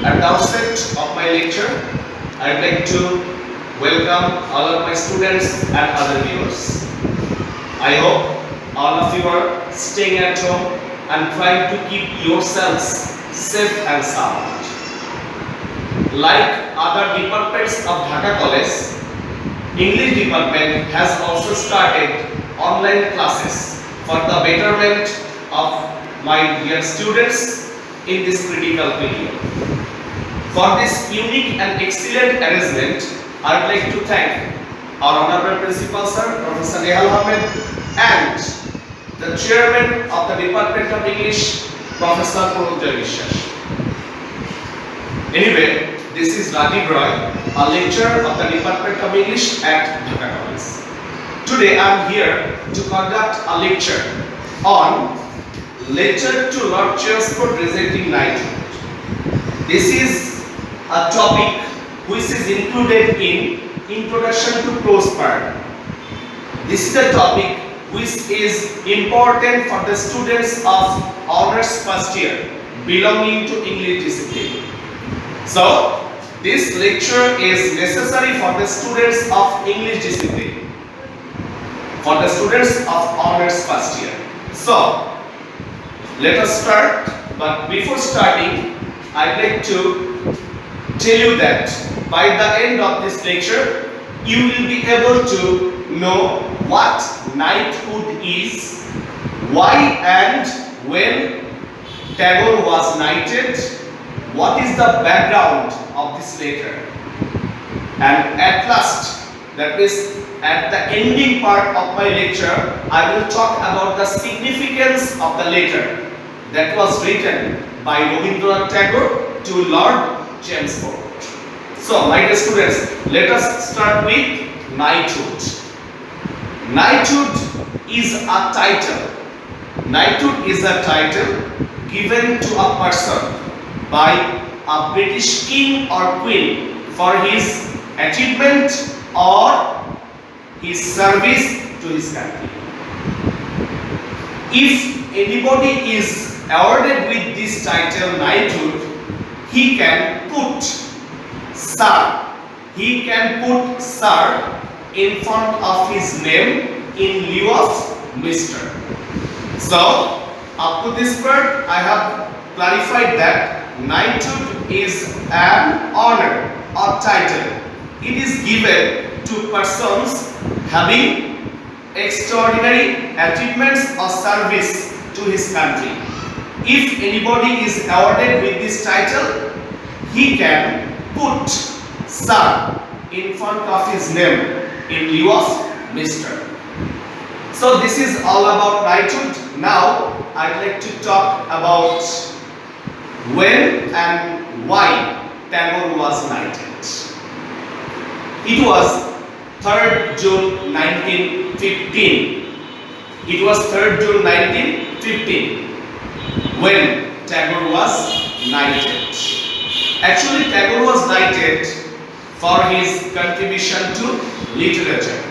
At the outset of my lecture, I'd like to welcome all of my students and other viewers. I hope all of you are staying at home and trying to keep yourselves safe and sound. Like other departments of Dhaka College, English department has also started online classes for the betterment of my dear students in this critical period. For this unique and excellent arrangement, I would like to thank our Honorable Principal Sir, Professor Nehal Ahmed, and the Chairman of the Department of English, Professor Pranjoy Biswas. Anyway, this is Rajiv Roy, a lecturer of the Department of English at Dhaka College. Today I am here to conduct a lecture on Letter to Lord Chelmsford presenting knighthood. This is a topic which is included in Introduction to Prose Poem. This is a topic which is important for the students of honors first year belonging to English discipline. So, this lecture is necessary for the students of English discipline, for the students of honors first year. So, let us start. But before starting, I'd like to tell you that by the end of this lecture, you will be able to know what knighthood is, why and when Tagore was knighted, what is the background of this letter, and at last, that is at the ending part of my lecture, I will talk about the significance of the letter that was written by Rabindranath Tagore to Lord Chelmsford. So, my dear students, let us start with knighthood. Knighthood is a title. Knighthood is a title given to a person by a British king or queen for his achievement or his service to his country. If anybody is awarded with this title knighthood, he can put sir. He can put sir in front of his name in lieu of Mr. So, up to this part, I have clarified that knighthood is an honor or title. It is given to persons having extraordinary achievements or service to his country. If anybody is awarded with this title, he can put sir in front of his name in lieu of Mr. So this is all about knighthood. Now I'd like to talk about when and why Tagore was knighted. It was 3rd June 1915. It was 3rd June 1915 when Tagore was knighted. Actually, Tagore was knighted for his contribution to literature.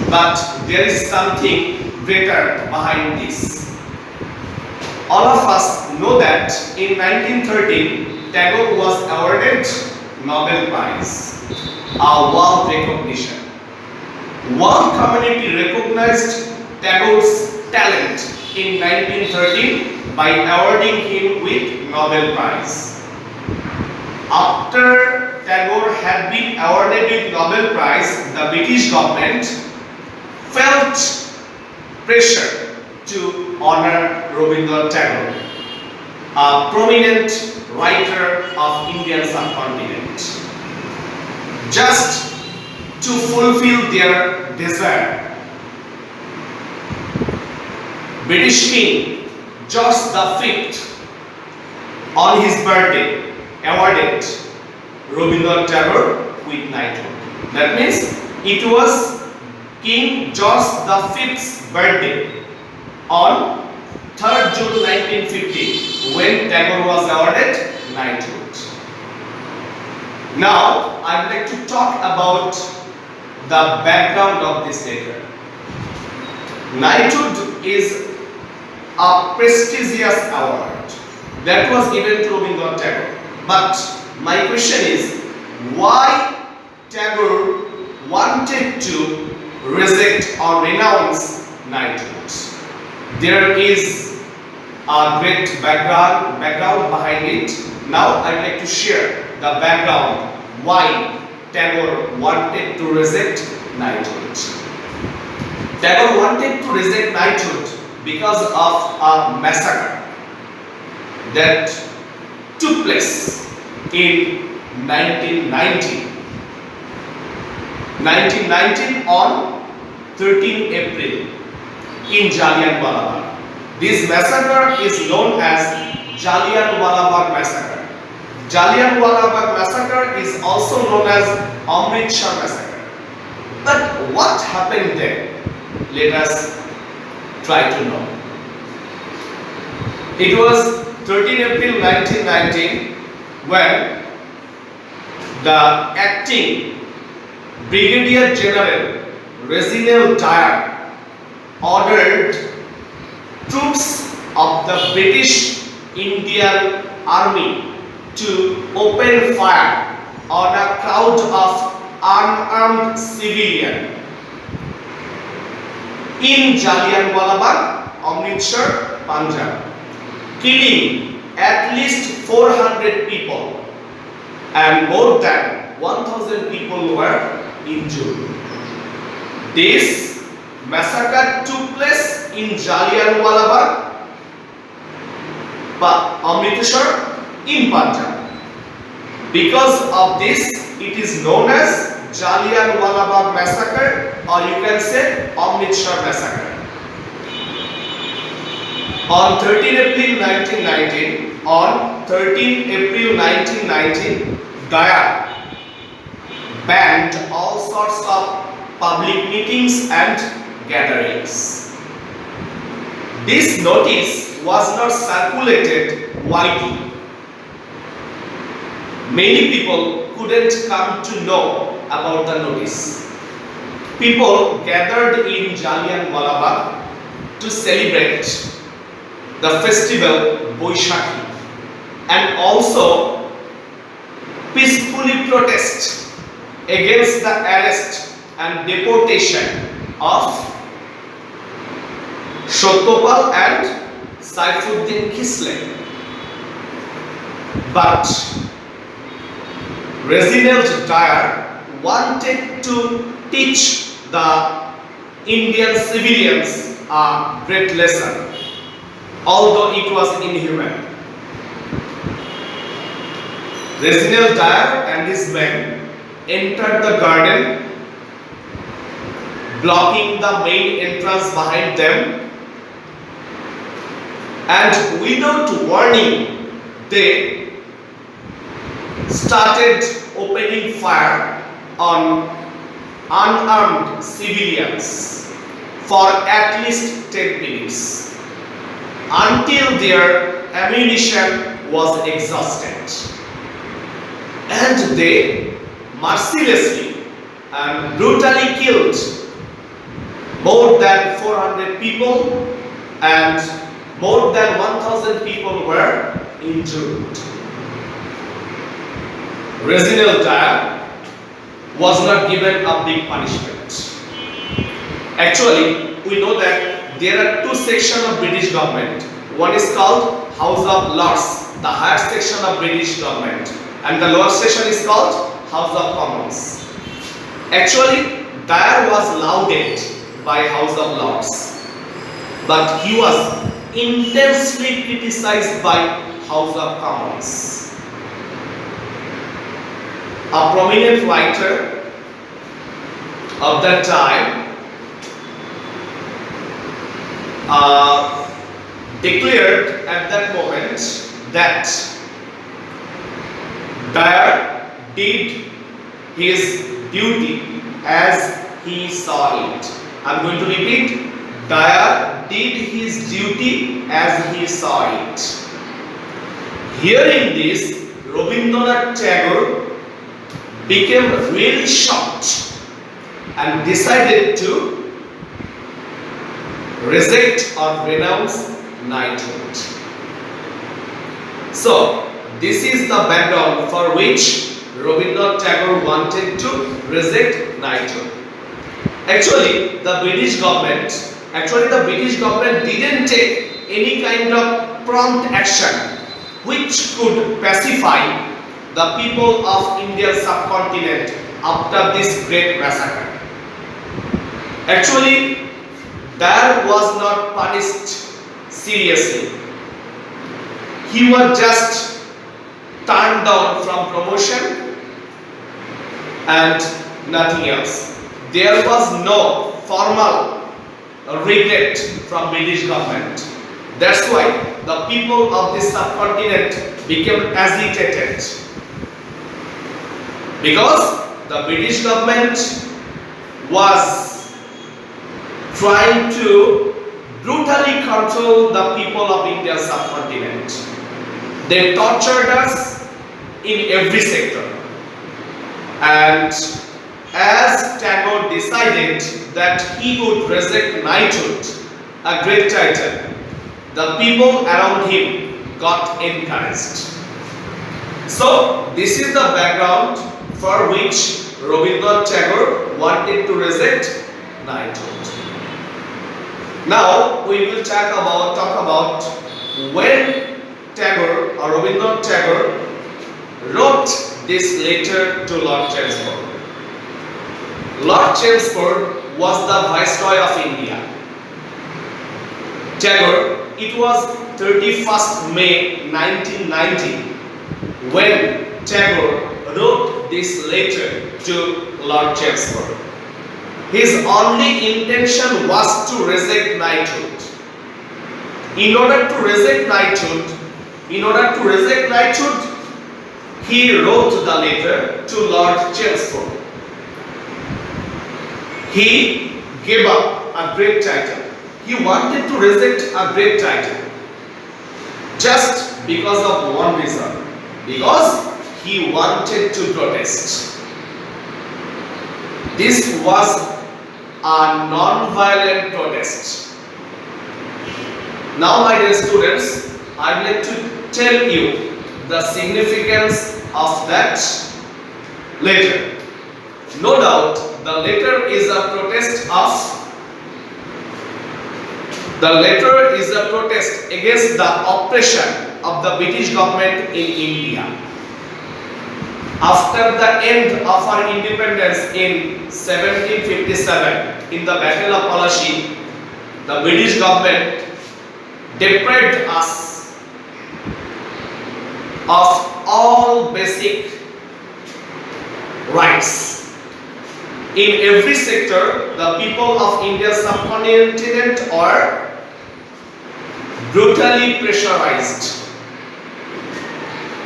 But there is something greater behind this. All of us know that in 1913, Tagore was awarded Nobel Prize, a world recognition. World community recognized Tagore's talent in 1913 by awarding him with Nobel Prize. After Tagore had been awarded with Nobel Prize, the British government felt pressure to honor Rabindranath Tagore, a prominent writer of Indian subcontinent. Just to fulfill their desire, British King George V on his birthday awarded Rabindranath Tagore with knighthood. That means it was King George V's birthday on 3rd June 1950 when Tagore was awarded knighthood. Now I would like to talk about the background of this letter. Knighthood is a prestigious award that was given to Rabindranath Tagore. But my question is, why Tagore wanted to reject or renounce knighthood? There is a great background behind it. Now I'd like to share the background why Tagore wanted to reject knighthood. Tagore wanted to reject knighthood because of a massacre that took place in 1919. 1919 on 13 April in Jallianwala Bagh. This massacre is known as Jallianwala Bagh massacre. Jallianwala Bagh massacre is also known as Amritsar massacre. But what happened there? Let us try to know. It was 13 April 1919 when the acting Brigadier General Reginald Dyer ordered troops of the British Indian Army to open fire on a crowd of unarmed civilians in Jallianwala Bagh, Amritsar, Punjab, killing at least 400 people and more than 1,000 people were injured. This massacre took place in Jallianwala Bagh, Amritsar in Punjab. Because of this, it is known as Jallianwala Bagh massacre, or you can say Amritsar massacre. On 13 April 1919, Dyer banned all sorts of public meetings and gatherings. This notice was not circulated widely. Many people couldn't come to know about the notice. People gathered in Jallianwala Bagh to celebrate the festival Boishakhi and also peacefully protest against the arrest and deportation of Satyapal and Saifuddin Kisle. But Reginald Dyer wanted to teach the Indian civilians a great lesson, although it was inhuman. Reginald Dyer and his men entered the garden, blocking the main entrance behind them, and without warning, they started opening fire on unarmed civilians for at least 10 minutes until their ammunition was exhausted, and they mercilessly and brutally killed more than 400 people and more than 1,000 people were injured. Reginald Dyer was not given a big punishment. Actually, we know that there are two sections of British government. One is called House of Lords, the higher section of British government, and the lower section is called House of Commons. Actually, Dyer was lauded by House of Lords, but he was intensely criticized by House of Commons. A prominent writer of that time declared at that moment that Dyer did his duty as he saw it. I'm going to repeat. Dyer did his duty as he saw it. Hearing this, Rabindranath Tagore became really shocked and decided to reject or renounce knighthood. So, this is the background for which Rabindranath Tagore wanted to reject knighthood. Actually, the British government didn't take any kind of prompt action which could pacify the people of Indian subcontinent after this great massacre. Actually, Dyer was not punished seriously. He was just turned down from promotion and nothing else. There was no formal regret from British government. That's why the people of this subcontinent became agitated, because the British government was trying to brutally control the people of Indian subcontinent. They tortured us in every sector. And as Tagore decided that he would reject knighthood, a great title, the people around him got encouraged. So, this is the background for which Rabindranath Tagore wanted to reject knighthood. Now, we will talk about when Tagore or Rabindranath Tagore wrote this letter to Lord Chelmsford. Lord Chelmsford was the Viceroy of India. Tagore, it was 31st May 1990 when Tagore wrote this letter to Lord Chelmsford. His only intention was to reject knighthood. In order to reject knighthood, he wrote the letter to Lord Chelmsford. He gave up a great title. He wanted to reject a great title just because of one reason. Because he wanted to protest. This was a non-violent protest. Now, my dear students, I would like to tell you the significance of that letter. No doubt, the letter is a protest against the oppression of the British government in India. After the end of our independence in 1757, in the Battle of Plassey, the British government deprived us of all basic rights. In every sector, the people of India's subcontinent are brutally pressurized.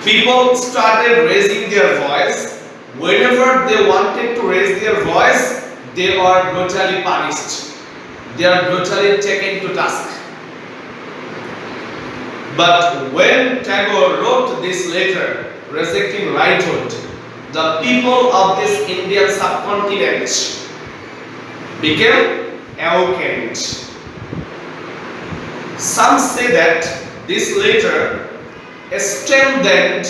People started raising their voice. Whenever they wanted to raise their voice, they are brutally punished. They are brutally taken to task. But when Tagore wrote this letter rejecting knighthood, the people of this Indian subcontinent became awakened. Some say that this letter strengthened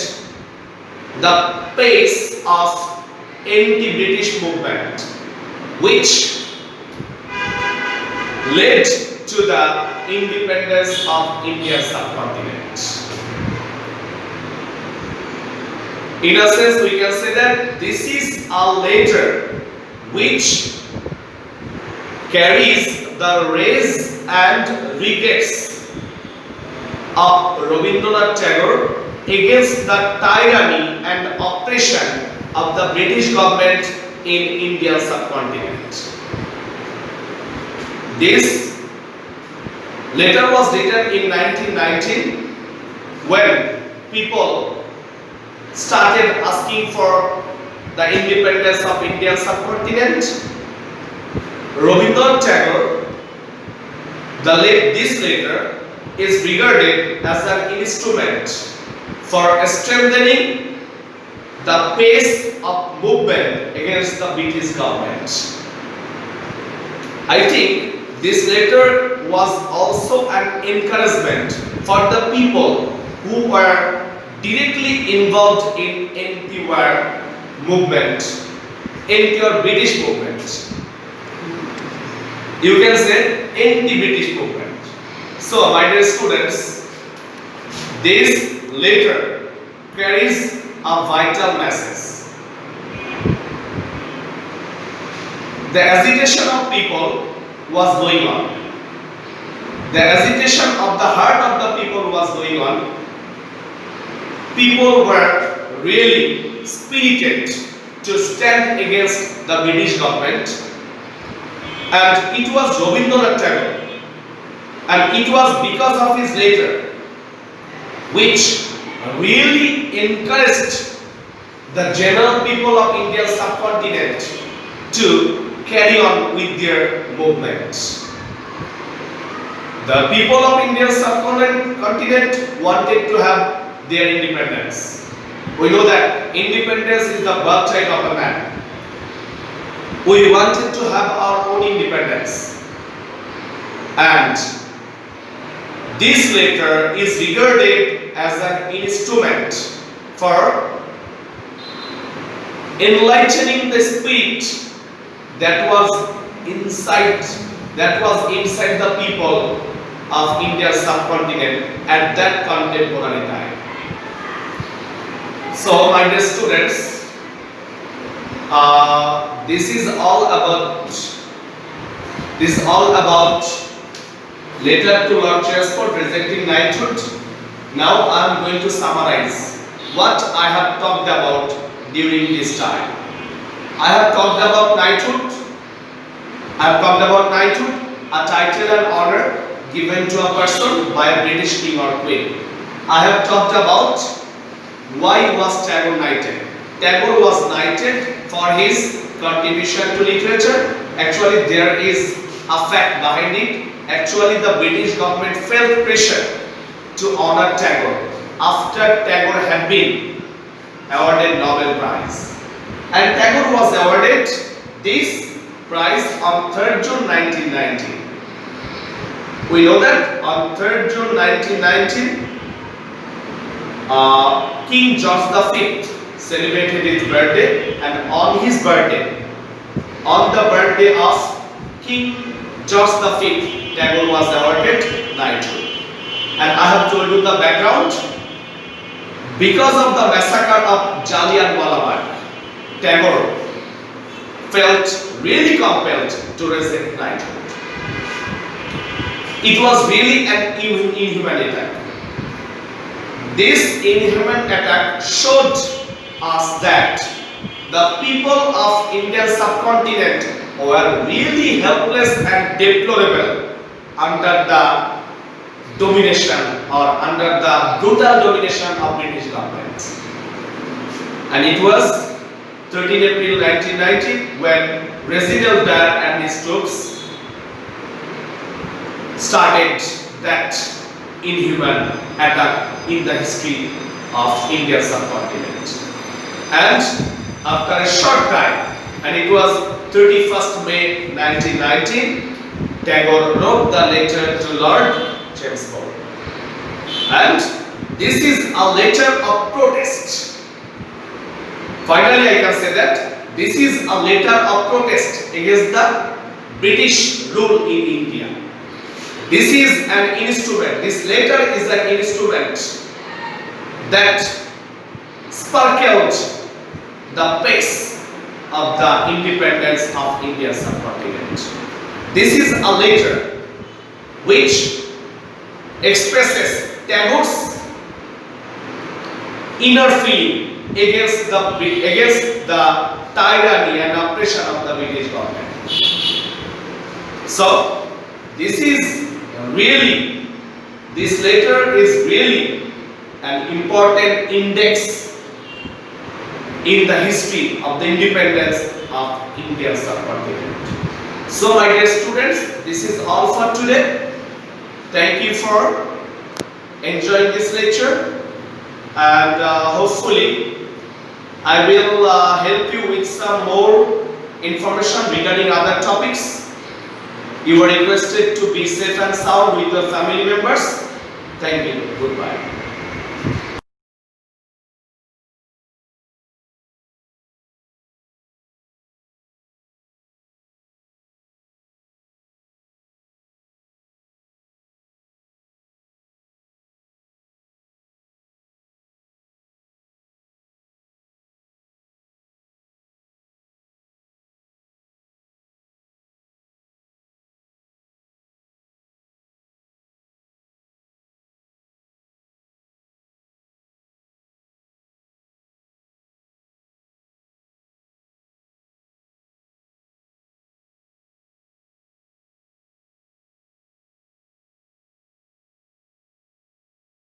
the pace of anti-British movement, which led to the independence of Indian subcontinent. In a sense, we can say that this is a letter which carries the rays and regrets of Rabindranath Tagore against the tyranny and oppression of the British government in Indian subcontinent. This letter was written in 1919 when people started asking for the independence of Indian subcontinent. Rabindranath Tagore, this letter is regarded as an instrument for strengthening the pace of movement against the British government. I think this letter was also an encouragement for the people who were directly involved in anti-war movement, anti-war British movement. You can say anti-British movement. So, my dear students, this letter carries a vital message. The agitation of people was going on. The agitation of the heart of the people was going on. People were really spirited to stand against the British government, and it was Rabindranath Tagore, and it was because of his letter which really encouraged the general people of Indian subcontinent to carry on with their movement. The people of Indian subcontinent wanted to have their independence. We know that independence is the birthright of a man. We wanted to have our own independence. And this letter is regarded as an instrument for enlightening the spirit that was inside the people of India's subcontinent at that contemporary time. So, my dear students, this is all about letter to Lord Chelmsford rejecting knighthood. Now I am going to summarize what I have talked about during this time. I have talked about knighthood. A title and honor given to a person by a British king or queen. I have talked about why was Tagore knighted. Tagore was knighted for his contribution to literature. Actually, there is a fact behind it. Actually, the British government felt pressure to honor Tagore after Tagore had been awarded Nobel Prize. And Tagore was awarded this prize on 3rd June 1919. We know that on 3rd June 1919, King George V celebrated his birthday, and on his birthday, on the birthday of King George V, Tagore was awarded knighthood. And I have told you the background. Because of the massacre of Jallianwala Bagh, Tagore felt really compelled to reject knighthood. It was really an inhuman attack. This inhuman attack showed us that the people of Indian subcontinent were really helpless and deplorable under the domination or under the brutal domination of British government. And it was 13 April 1990 when Reginald Dyer and his troops started that inhuman attack in the history of Indian subcontinent. And after a short time, and it was 31st May 1919, Tagore wrote the letter to Lord Chelmsford. And this is a letter of protest. Finally, I can say that this is a letter of protest against the British rule in India. This is an instrument, this letter is an instrument that sparkled the pace of the independence of Indian subcontinent. This is a letter which expresses Tagore's inner feeling against the tyranny and oppression of the British government. So, this letter is really an important index in the history of the independence of Indian subcontinent. So, my dear students, this is all for today. Thank you for enjoying this lecture, and hopefully I will help you with some more information regarding other topics. You are requested to be safe and sound with your family members. Thank you. Goodbye.